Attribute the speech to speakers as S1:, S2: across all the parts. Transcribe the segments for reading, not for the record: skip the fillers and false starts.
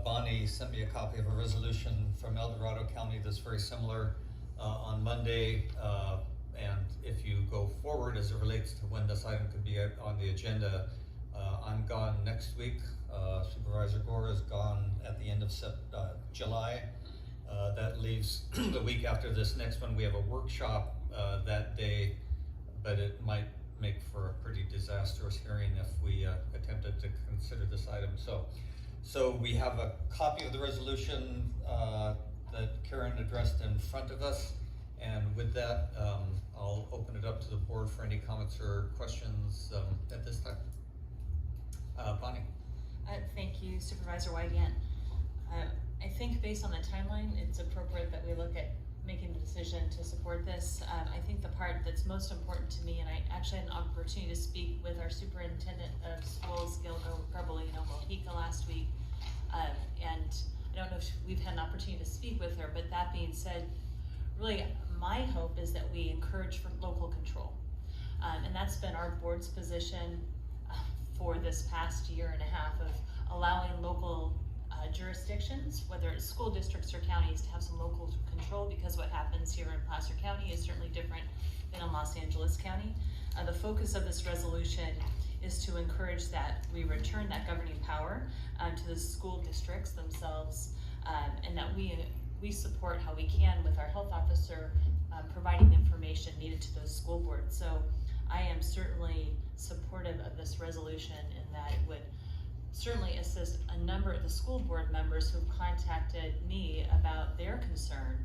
S1: Bonnie sent me a copy of a resolution from El Dorado County that's very similar on Monday. And if you go forward as it relates to when this item could be on the agenda, I'm gone next week. Supervisor Gore is gone at the end of July. That leaves the week after this next one. We have a workshop that day, but it might make for a pretty disastrous hearing if we attempted to consider this item. So we have a copy of the resolution that Karen addressed in front of us. And with that, I'll open it up to the board for any comments or questions at this time. Bonnie.
S2: Thank you, Supervisor Wygant. I think based on the timeline, it's appropriate that we look at making the decision to support this. I think the part that's most important to me, and I actually had an opportunity to speak with our superintendent of schools, Gil Garbolino Mojica, last week, and I don't know if we've had an opportunity to speak with her, but that being said, really my hope is that we encourage for local control. And that's been our board's position for this past year and a half, of allowing local jurisdictions, whether it's school districts or counties, to have some local control, because what happens here in Placer County is certainly different than in Los Angeles County. The focus of this resolution is to encourage that we return that governing power to the school districts themselves, and that we support how we can with our health officer providing information needed to those school boards. So I am certainly supportive of this resolution in that it would certainly assist a number of the school board members who've contacted me about their concern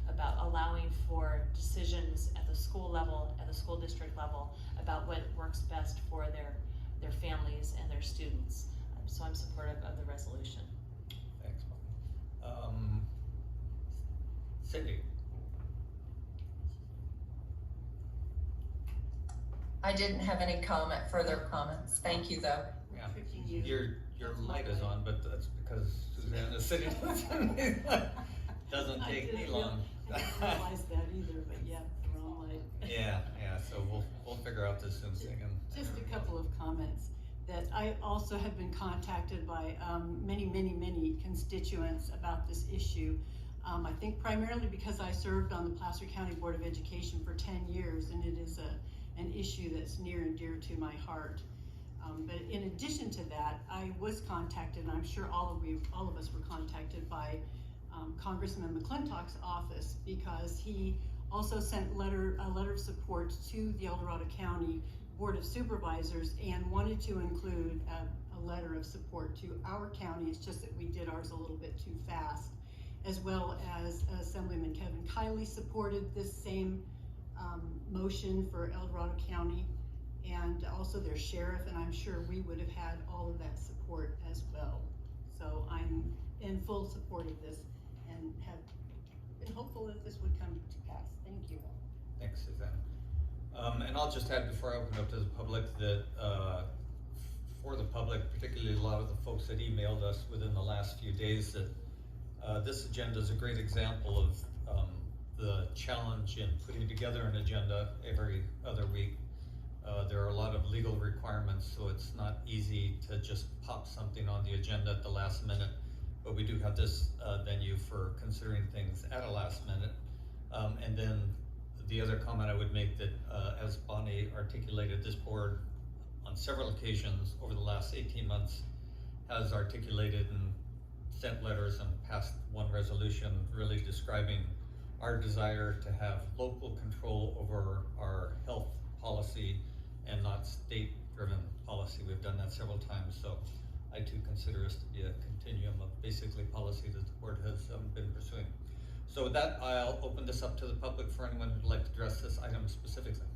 S2: about allowing for decisions at the school level, at the school district level, about what works best for their families and their students. So I'm supportive of the resolution.
S1: Thanks, Bonnie. Cindy.
S3: I didn't have any further comments. Thank you though.
S1: Yeah. Your light is on, but that's because Suzanne is sitting doesn't take me long.
S4: I didn't realize that either, but yeah, the wrong light.
S1: Yeah, so we'll figure out this Zoom thing.
S4: Just a couple of comments. That I also have been contacted by many constituents about this issue. I think primarily because I served on the Placer County Board of Education for 10 years, and it is an issue that's near and dear to my heart. But in addition to that, I was contacted, and I'm sure all of us were contacted by Congressman McClintock's office, because he also sent a letter of support to the El Dorado County Board of Supervisors and wanted to include a letter of support to our county. It's just that we did ours a little bit too fast, as well as Assemblyman Kevin Kiley supported this same motion for El Dorado County, and also their sheriff, and I'm sure we would have had all of that support as well. So I'm in full support of this and have been hopeful that this would come to pass. Thank you.
S1: Thanks, Suzanne. And I'll just add before I open up to the public that for the public, particularly a lot of the folks that emailed us within the last few days, that this agenda is a great example of the challenge in putting together an agenda every other week. There are a lot of legal requirements, so it's not easy to just pop something on the agenda at the last minute, but we do have this venue for considering things at a last minute. And then the other comment I would make that as Bonnie articulated, this board on several occasions over the last 18 months has articulated and sent letters and passed one resolution really describing our desire to have local control over our health policy and not state-driven policy. We've done that several times, so I too consider us to be a continuum of basically policy that the board has been pursuing. So with that, I'll open this up to the public for anyone who'd like to address this item specifically.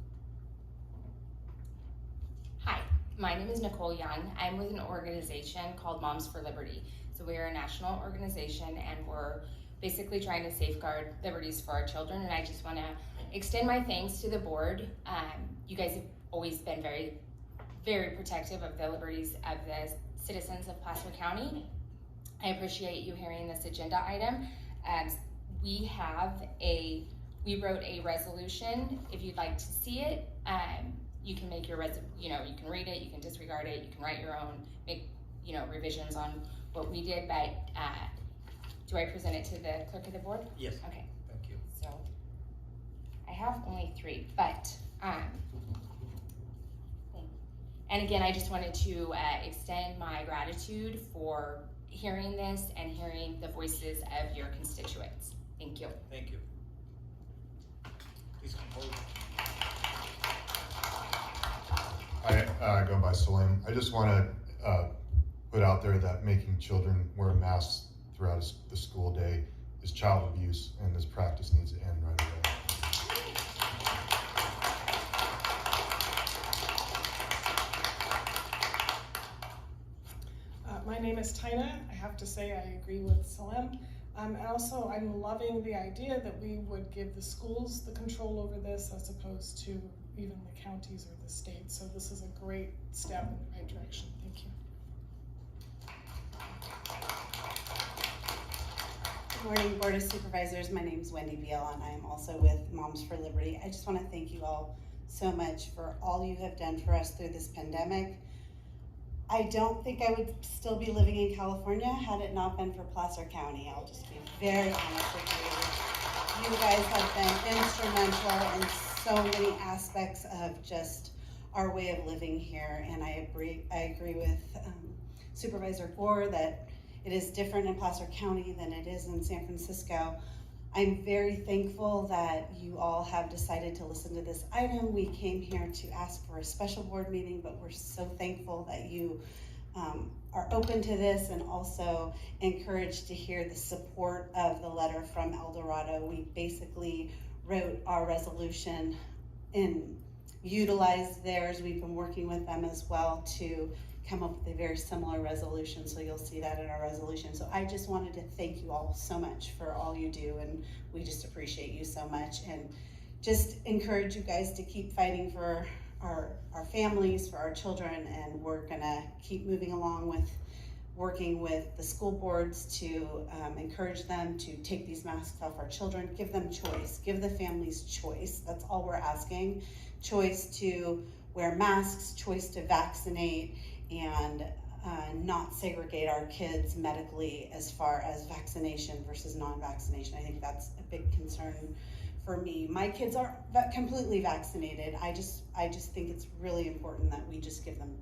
S5: Hi, my name is Nicole Young. I'm with an organization called Moms for Liberty. So we are a national organization, and we're basically trying to safeguard liberties for our children. And I just want to extend my thanks to the board. You guys have always been very, very protective of the liberties of the citizens of Placer County. I appreciate you hearing this agenda item. We wrote a resolution. If you'd like to see it, you can make your you can read it, you can disregard it, you can write your own, make revisions on what we did, but do I present it to the clerk of the board?
S1: Yes.
S5: Okay,
S1: Thank you.
S5: so I have only 3, but and again, I just wanted to extend my gratitude for hearing this and hearing the voices of your constituents. Thank you.
S1: Thank you. Please come forward.
S6: I go by Salim. I just want to put out there that making children wear masks throughout the school day is child abuse, and this practice needs to end right away.
S7: My name is Tina. I have to say I agree with Salim. And also, I'm loving the idea that we would give the schools the control over this as opposed to even the counties or the state. So this is a great step in the right direction. Thank you.
S8: Good morning, Board of Supervisors. My name is Wendy Beal, and I am also with Moms for Liberty. I just want to thank you all so much for all you have done for us through this pandemic. I don't think I would still be living in California had it not been for Placer County. I'll just be very honest with you. You guys have been instrumental in so many aspects of just our way of living here, and I agree with Supervisor Gore that it is different in Placer County than it is in San Francisco. I'm very thankful that you all have decided to listen to this item. We came here to ask for a special board meeting, but we're so thankful that you are open to this and also encouraged to hear the support of the letter from El Dorado. We basically wrote our resolution and utilized theirs. We've been working with them as well to come up with a very similar resolution, so you'll see that in our resolution. So I just wanted to thank you all so much for all you do, and we just appreciate you so much, and just encourage you guys to keep fighting for our families, for our children, and we're gonna keep moving along with working with the school boards to encourage them to take these masks off our children, give them choice, give the families choice. That's all we're asking. Choice to wear masks, choice to vaccinate, and not segregate our kids medically as far as vaccination versus non-vaccination. I think that's a big concern for me. My kids are completely vaccinated. I just think it's really important that we just give them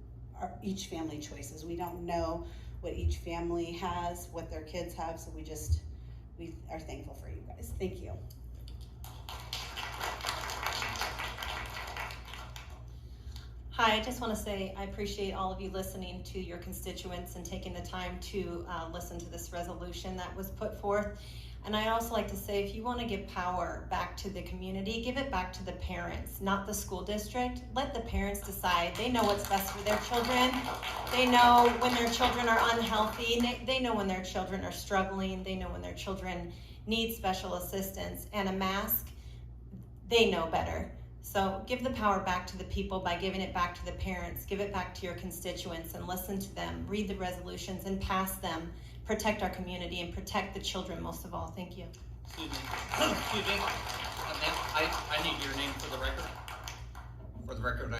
S8: each family choices. We don't know what each family has, what their kids have, so we are thankful for you guys. Thank you.
S9: Hi, I just want to say I appreciate all of you listening to your constituents and taking the time to listen to this resolution that was put forth. And I also like to say, if you want to give power back to the community, give it back to the parents, not the school district. Let the parents decide. They know what's best for their children. They know when their children are unhealthy. They know when their children are struggling. They know when their children need special assistance. And a mask, they know better. So give the power back to the people by giving it back to the parents, give it back to your constituents and listen to them, read the resolutions and pass them, protect our community and protect the children most of all. Thank you.
S1: Excuse me. Excuse me. Ma'am, I need your name for the record. For the record,